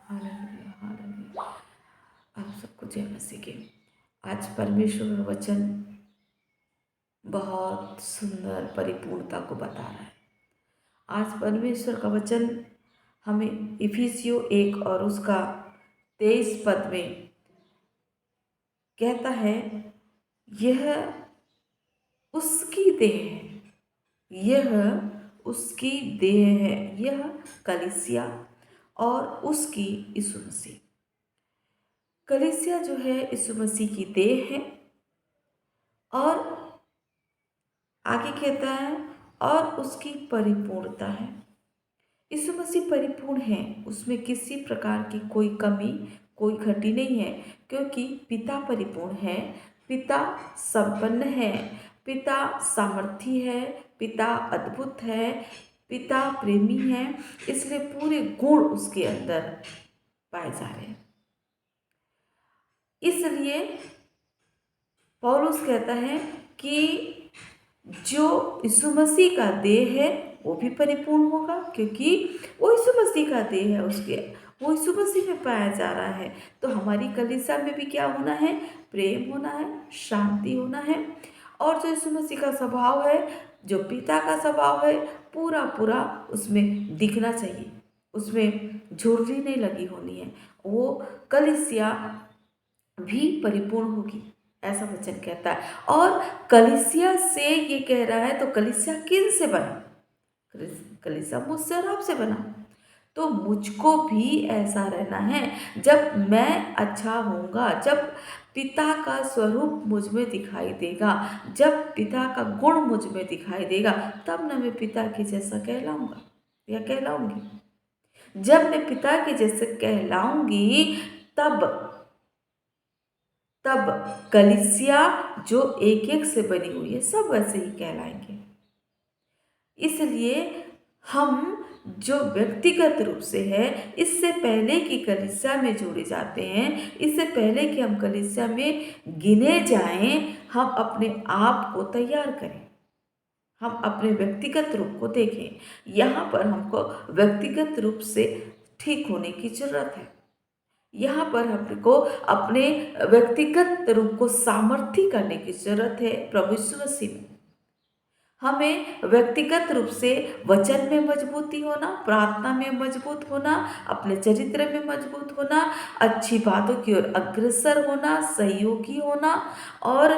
Hallelujah, hallelujah. आप सबको जय मसीह की। आज परमेश्वर का वचन बहुत सुंदर परिपूर्णता को बता रहा है। आज परमेश्वर का वचन हमें इफिसियों 1 और उसका 23 पद में कहता है, यह उसकी देह है, यह उसकी देह है, यह कलीसिया और उसकी यीशु मसीह। कलीसिया जो है यीशु मसीह की देह है और आगे कहता है और उसकी परिपूर्णता है। यीशु मसीह परिपूर्ण है, उसमें किसी प्रकार की कोई कमी कोई घटी नहीं है, क्योंकि पिता परिपूर्ण है, पिता संपन्न है, पिता सामर्थी है, पिता अद्भुत है, पिता प्रेमी है, इसलिए पूरे गुण उसके अंदर पाए जा रहे हैं। इसलिए पौलुस कहता है कि जो यीशु मसीह का देह है वो भी परिपूर्ण होगा, क्योंकि वो यीशु मसीह का देह है, उसके वो यीशु मसीह में पाया जा रहा है। तो हमारी कलीसिया में भी क्या होना है? प्रेम होना है, शांति होना है, और जो यीशु मसीह का स्वभाव है, जो पिता का स्वभाव है, पूरा पूरा उसमें दिखना चाहिए, उसमें झुर्री नहीं लगी होनी है। वो कलीसिया भी परिपूर्ण होगी, ऐसा वचन कहता है। और कलीसिया से ये कह रहा है, तो कलीसिया किन से बना? कलीसिया मुझसे और आपसे बना। तो मुझको भी ऐसा रहना है। जब मैं अच्छा होऊंगा, जब पिता का स्वरूप मुझ में दिखाई देगा, जब पिता का गुण मुझ में दिखाई देगा, तब ना मैं पिता के जैसा कहलाऊंगा या कहलाऊंगी। जब मैं पिता के जैसे कहलाऊंगी, तब तब कलीसिया जो एक एक से बनी हुई है सब वैसे ही कहलाएंगे। इसलिए हम जो व्यक्तिगत रूप से है, इससे पहले कि कलीसिया में जोड़े जाते हैं, इससे पहले कि हम कलीसिया में गिने जाएं, हम अपने आप को तैयार करें, हम अपने व्यक्तिगत रूप को देखें। यहाँ पर हमको व्यक्तिगत रूप से ठीक होने की जरूरत है। यहाँ पर हमको अपने व्यक्तिगत रूप को सामर्थ्य करने की जरूरत है प्रभु यीशु मसीह में। हमें व्यक्तिगत रूप से वचन में मजबूती होना, प्रार्थना में मजबूत होना, अपने चरित्र में मजबूत होना, अच्छी बातों की ओर अग्रसर होना, सहयोगी होना, और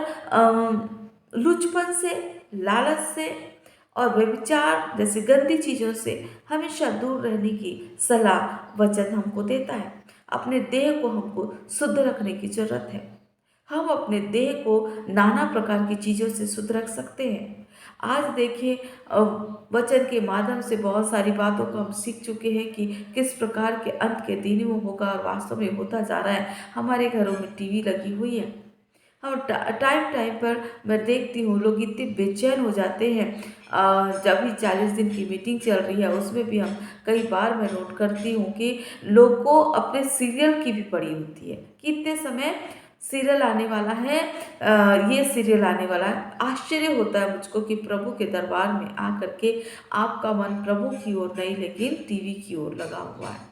लुचपन से, लालच से और व्यभिचार जैसे गंदी चीज़ों से हमेशा दूर रहने की सलाह वचन हमको देता है। अपने देह को हमको शुद्ध रखने की जरूरत है। हम अपने देह को नाना प्रकार की चीज़ों से शुद्ध रख सकते हैं। आज देखिए, वचन के माध्यम से बहुत सारी बातों को हम सीख चुके हैं कि किस प्रकार के अंत के दिन वो होगा, और वास्तव में होता जा रहा है। हमारे घरों में टीवी लगी हुई है, हम टाइम टाइम पर मैं देखती हूँ लोग इतने बेचैन हो जाते हैं। जब भी 40 दिन की मीटिंग चल रही है, उसमें भी हम कई बार मैं नोट करती हूँ कि लोग को अपने सीरियल की भी पड़ी होती है कि इतने समय सीरियल आने वाला है, ये सीरियल आने वाला है। आश्चर्य होता है मुझको कि प्रभु के दरबार में आकर के आपका मन प्रभु की ओर नहीं, लेकिन टीवी की ओर लगा हुआ है।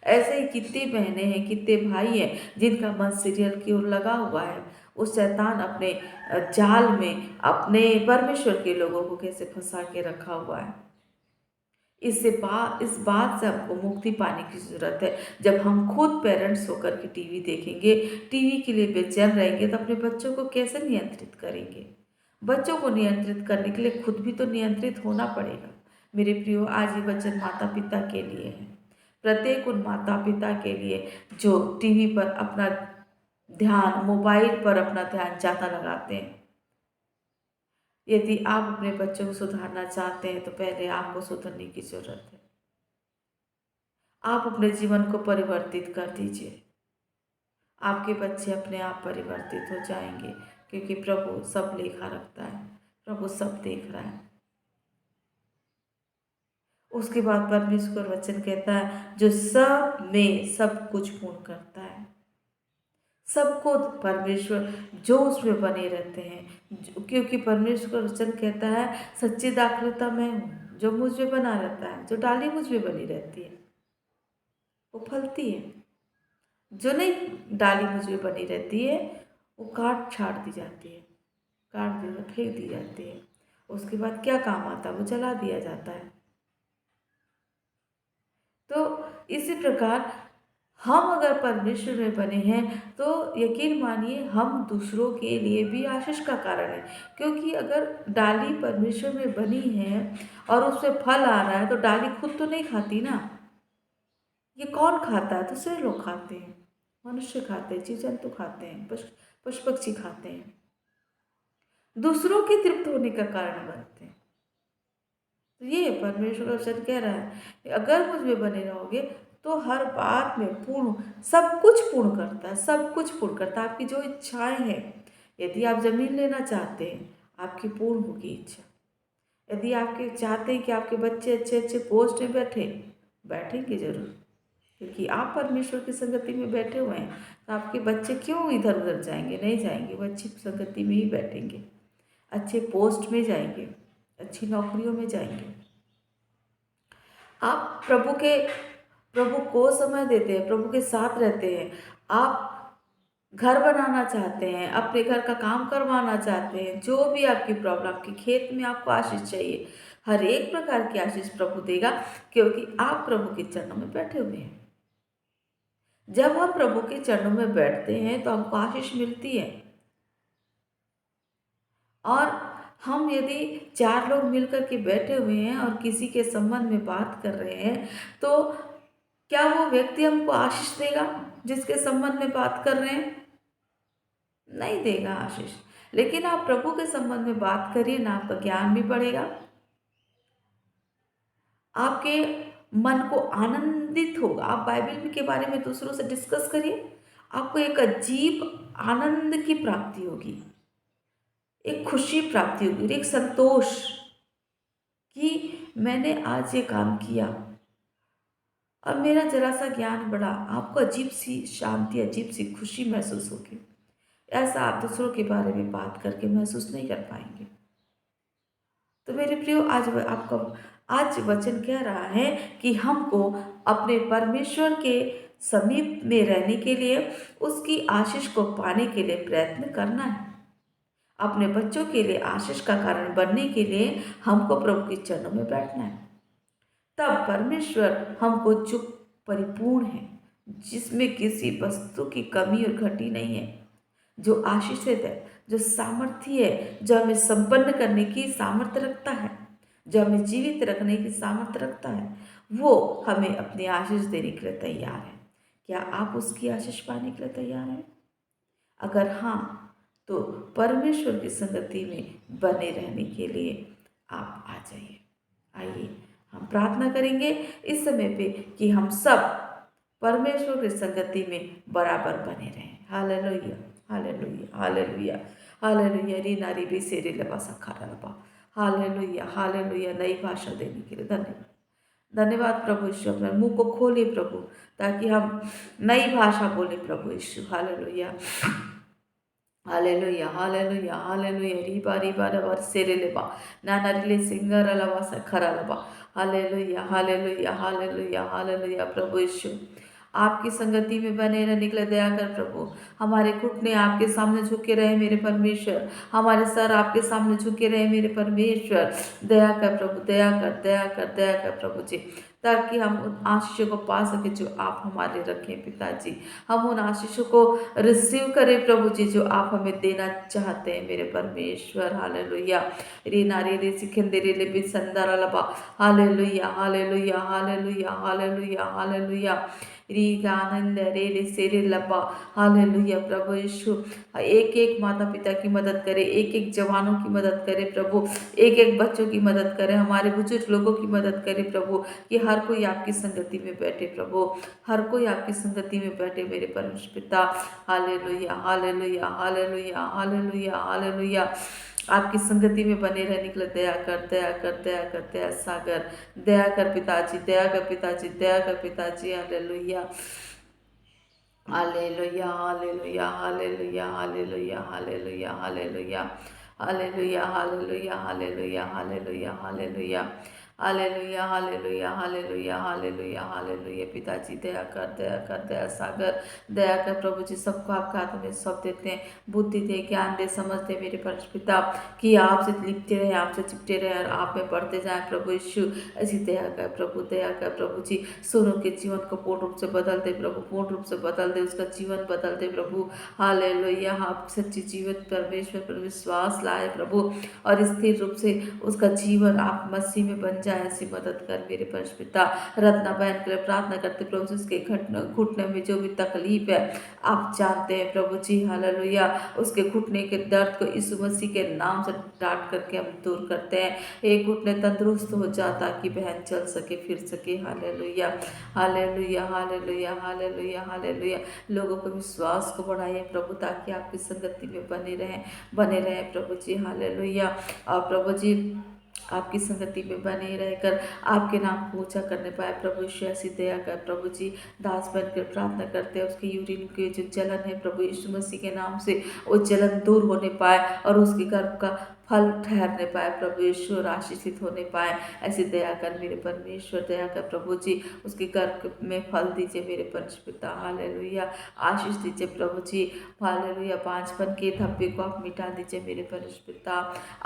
ऐसे ही कितने बहनें हैं, कितने भाई हैं जिनका मन सीरियल की ओर लगा हुआ है। उस शैतान अपने जाल में अपने परमेश्वर के लोगों को कैसे फंसा के रखा हुआ है। इस बात से हमको मुक्ति पाने की ज़रूरत है। जब हम खुद पेरेंट्स होकर के टीवी देखेंगे, टीवी के लिए बेचैन रहेंगे, तो अपने बच्चों को कैसे नियंत्रित करेंगे? बच्चों को नियंत्रित करने के लिए खुद भी तो नियंत्रित होना पड़ेगा। मेरे प्रियो, आज ये वचन माता पिता के लिए है, प्रत्येक उन माता पिता के लिए जो टीवी पर अपना ध्यान, मोबाइल पर अपना ध्यान ज़्यादा लगाते हैं। यदि आप अपने बच्चों को सुधारना चाहते हैं, तो पहले आपको सुधरने की जरूरत है। आप अपने जीवन को परिवर्तित कर दीजिए, आपके बच्चे अपने आप परिवर्तित हो जाएंगे, क्योंकि प्रभु सब लेखा रखता है, प्रभु सब देख रहा है। उसके बाद परमेश्वर वचन कहता है, जो सब में सब कुछ पूर्ण करता है। सबको परमेश्वर जो उसमें बने रहते हैं, क्योंकि परमेश्वर वचन कहता है, सच्ची दाखलता मैं हूँ, जो मुझ में बना रहता है, जो डाली मुझ में बनी रहती है वो फलती है। जो नहीं डाली मुझ में बनी रहती है वो काट छाड़ दी जाती है, काट दी फेंक दी जाती है। उसके बाद क्या काम आता है, वो जला दिया जाता है। तो इसी प्रकार हम अगर परमेश्वर में बने हैं तो यकीन मानिए हम दूसरों के लिए भी आशीष का कारण है। क्योंकि अगर डाली परमेश्वर में बनी है और उसमें फल आ रहा है तो डाली खुद तो नहीं खाती ना, ये कौन खाता है? दूसरे लोग खाते हैं, मनुष्य खाते हैं, जीव जंतु खाते हैं, पशु पक्षी खाते हैं, दूसरों के तृप्त होने का कारण बनते हैं। तो ये परमेश्वर का वचन कह रहा है कि अगर मुझ में बने रहोगे तो हर बात में पूर्ण, सब कुछ पूर्ण करता है, सब कुछ पूर्ण करता है। आपकी जो इच्छाएं हैं, यदि आप जमीन लेना चाहते हैं आपकी पूर्ण होगी इच्छा। यदि आपके चाहते हैं कि आपके बच्चे अच्छे अच्छे पोस्ट में बैठेंगे जरूर, क्योंकि आप परमेश्वर की संगति में बैठे हुए हैं। तो आपके बच्चे क्यों इधर उधर जाएंगे? नहीं जाएंगे, वो अच्छी संगति में ही बैठेंगे, अच्छे पोस्ट में जाएंगे, अच्छी नौकरियों में जाएंगे। आप प्रभु को समय देते हैं, प्रभु के साथ रहते हैं, आप घर बनाना चाहते हैं, अपने घर का काम करवाना चाहते हैं, जो भी आपकी प्रॉब्लम, आपके खेत में आपको आशीष चाहिए, हर एक प्रकार की आशीष प्रभु देगा, क्योंकि आप प्रभु के चरणों में बैठे हुए हैं। जब हम प्रभु के चरणों में बैठते हैं तो हमको आशीष मिलती है। और हम यदि चार लोग मिलकर के बैठे हुए हैं और किसी के संबंध में बात कर रहे हैं तो क्या वो व्यक्ति हमको आशीष देगा जिसके संबंध में बात कर रहे हैं? नहीं देगा आशीष। लेकिन आप प्रभु के संबंध में बात करिए ना, आपका ज्ञान भी बढ़ेगा, आपके मन को आनंदित होगा। आप बाइबल के बारे में दूसरों से डिस्कस करिए, आपको एक अजीब आनंद की प्राप्ति होगी, एक खुशी प्राप्ति होगी, एक संतोष कि मैंने आज ये काम किया और मेरा जरा सा ज्ञान बढ़ा। आपको अजीब सी शांति, अजीब सी खुशी महसूस होगी। ऐसा आप दूसरों के बारे में बात करके महसूस नहीं कर पाएंगे। तो मेरे प्रियो, आज वचन कह रहा है कि हमको अपने परमेश्वर के समीप में रहने के लिए, उसकी आशीष को पाने के लिए प्रयत्न करना है। अपने बच्चों के लिए आशीष का कारण बनने के लिए हमको प्रभु के चरणों में बैठना है। तब परमेश्वर हमको जो परिपूर्ण है, जिसमें किसी वस्तु की कमी और घटी नहीं है, जो आशीषित है, जो सामर्थ्य है, जो हमें संपन्न करने की सामर्थ्य रखता है, जो हमें जीवित रखने की सामर्थ्य रखता है, वो हमें अपनी आशीष देने के लिए तैयार है। क्या आप उसकी आशीष पाने के लिए तैयार हैं? अगर हाँ, तो परमेश्वर की संगति में बने रहने के लिए आप आ जाइए। आइए हम प्रार्थना करेंगे इस समय पे कि हम सब परमेश्वर की संगति में बराबर बने रहें। हालेलुया, हालेलुया, हालेलुया, हालेलुया। री नारी भी सेरे लबा सखारा लबा। हालेलुया, हालेलुया। नई भाषा देने के लिए धन्यवाद। धन्यवाद प्रभु यीशु। अपने मुंह को खोले प्रभु, ताकि हम नई भाषा बोले प्रभु यीशु। हालेलुया, हालेलुया, हालेलुया, हालेलुया। रीबा रीबा रबा सेरे लेबा नाना रिले सिंगर लबा सखरा लबा। हालेलुया, हालेलुया, हालेलुया, हालेलुया। प्रभु यीशु, आपकी संगति में बने रहने के लिए दया कर प्रभु। हमारे घुटने आपके सामने झुके रहे मेरे परमेश्वर, हमारे सर आपके सामने झुके रहे मेरे परमेश्वर। दया कर प्रभु, दया कर, दया कर, दया कर प्रभु जी, ताकि हम उन आशीषों को पा सके जो आप हमारे रखें पिताजी। हम उन आशीषों को रिसीव करें प्रभु जी, जो आप हमें देना चाहते हैं मेरे परमेश्वर। हालेलुया। रे नारी रे सिखंदे रे ले बिसंदरा लबा। हालेलुया, हालेलुया, हालेलुया, हालेलुया, हालेलुया। री आनंद रे रे से रे लबा। हालेलुया प्रभु यीशु, एक एक माता पिता की मदद करे, एक एक जवानों की मदद करे प्रभु, एक एक बच्चों की मदद करे, हमारे बुजुर्ग लोगों की मदद करे प्रभु, कि हर कोई आपकी संगति में बैठे प्रभु, हर कोई आपकी संगति में बैठे मेरे परमेश्वर पिता। हालेलुया, हालेलुया, हालेलुया, हालेलुया, हालेलुया। आपकी संगति में बने रहने के लिए दया कर, दया कर, दया कर, दया सागर, दया कर पिताजी, दया कर पिताजी, दया कर पिताजी। हालेलुया, हालेलुया, हालेलुया, हालेलुया, हालेलुया, हालेलुया, हालेलुया, हालेलुया, हालेलुया, हालेलुया, हालेलुया, हालेलुया, हालेलुया हालेलुया हालेलुया हालेलुया हालेलुया। पिताजी दया कर, दया कर, दया सागर, दया कर प्रभु जी। सबको आपके हाथों में सौंप देते हैं। बुद्धि दे, ज्ञान दे, समझ दे मेरे परम पिता, कि आपसे लिपटे रहे, आपसे चिपटे रहे और आप में बढ़ते जाएं प्रभु यीशु। ऐसी दया कर प्रभु, दया कर प्रभु जी। सोनू के जीवन को पूर्ण रूप से बदल दे प्रभु, पूर्ण रूप से बदल दे, उसका जीवन बदल दे प्रभु। हालेलुया। आप सच्ची जीवित परमेश्वर पर विश्वास लाए प्रभु, और स्थिर रूप से उसका जीवन आप मसीह में बन जाए, ऐसी मदद कर मेरे परम पिता। रत्ना बहन के लिए प्रार्थना करते प्रभु जी, उसके घुटने में जो भी तकलीफ है आप जानते हैं प्रभु जी। हालेलुया। उसके घुटने के दर्द को यीशु मसीह के नाम से डांट करके हम दूर करते हैं। एक घुटने तंदुरुस्त हो जा ताकि बहन चल सके, फिर सके। हालेलुया हालेलुया हालेलुया हालेलुया हालेलुया। लोगों को विश्वास को बढ़ाइए प्रभु, ताकि आपकी संगति में बने रहें प्रभु जी। हालेलुया। और प्रभु जी आपकी संगति में बने रहकर आपके नाम को ऊंचा करने पाए प्रभु यीशु। ऐसी दया कर प्रभु जी। दास बनकर प्रार्थना करते हैं, उसके यूरिन के जो जलन है प्रभु यीशु मसीह के नाम से वो जलन दूर होने पाए, और उसके गर्भ का फल ठहरने पाए प्रभु यीशु, और आशीषित होने पाए। ऐसी दया कर मेरे परमेश्वर, दया कर प्रभु जी। उसके गर्भ में फल दीजिए मेरे परमेश्वर पिता। हालेलुया। आशीष दीजिए प्रभु जी। हालेलुया। बांझपन के धब्बे को आप मिटा दीजिए मेरे परमेश्वर पिता।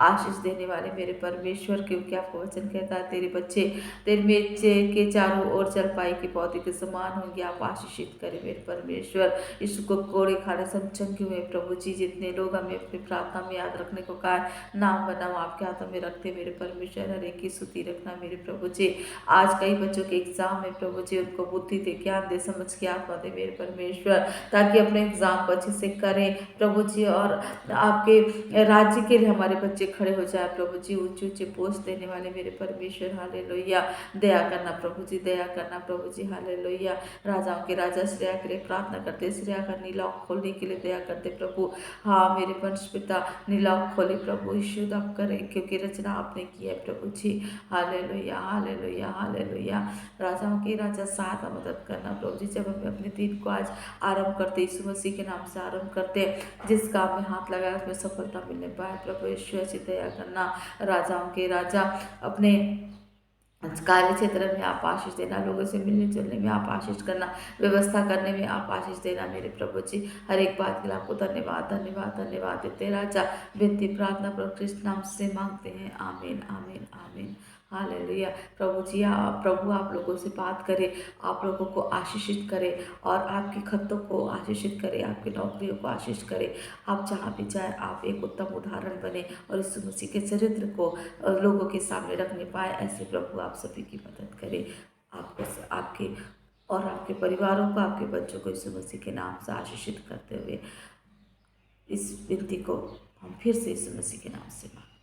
आशीष देने वाले मेरे परमेश्वर, क्योंकि आपको वचन कहता है तेरे बच्चे तेरे मेचे के चारों ओर जलपाई के पौधे के समान होंगे। आप आशीषित करें मेरे परमेश्वर। यीशु को कोड़े खाने से हम चंगे हुए प्रभु जी। जितने लोग हमें अपनी प्रार्थना में याद रखने को कहा, नाम बनाओ आपके हाथों में रखते मेरे परमेश्वर। हर एक की स्तुति रखना मेरे प्रभु जी। आज कई बच्चों के एग्जाम है प्रभु जी, उनको बुद्धि दे, ज्ञान दे, समझ के आत्मा दे मेरे परमेश्वर, ताकि अपने एग्जाम को अच्छे से करें प्रभु जी, और आपके राज्य के लिए हमारे बच्चे खड़े हो जाए प्रभु जी। ऊंचे ऊंचे पोस्ट देने वाले मेरे परमेश्वर। हालेलुया। दया करना प्रभु जी, दया करना प्रभु जी। हालेलुया। राजाओं के राजा श्रेया के लिए प्रार्थना करते, श्रेया का नीलाव खोलने के लिए दया करते प्रभु। हाँ मेरे पंच पिता, नीलाव खोले प्रभु यीशु, आप करें, क्योंकि रचना आपने की है प्रभु जी। हालेलुया हालेलुया हालेलुया। राजाओं के राजा सहायता मदद करना प्रभु जी। जब हम अपने दिन को आज आरंभ करते, यीशु मसीह के नाम से आरंभ करते, जिस काम में हाथ लगाया उसमें सफलता मिलने पाए प्रभु यीशु। ऐसी दया करना। राजाओं के राजा, अपने कार्य क्षेत्र में आप आशीष देना, लोगों से मिलने जुलने में आप आशीष करना, व्यवस्था करने में आप आशीष देना मेरे प्रभु जी। हर एक बात के लिए आपको धन्यवाद धन्यवाद धन्यवाद देते राजा। विनती प्रार्थना प्रभु कृष्ण नाम से मांगते हैं, आमीन आमीन आमीन। हालेलुया। प्रभु जी, प्रभु आप लोगों से बात करें, आप लोगों को आशीषित करें, और आपके खतों को आशीषित करें, आपकी नौकरियों को आशीष करें। आप जहाँ भी जाए आप एक उत्तम उदाहरण बने, और यीशु मसीह के चरित्र को लोगों के सामने रखने पाए। ऐसे प्रभु आप सभी की मदद करें। आपको, आपके और आपके परिवारों को, आपके बच्चों को यीशु मसीह के नाम से आशीषित करते हुए इस विनती को हम फिर से यीशु मसीह के नाम से मांगते हैं।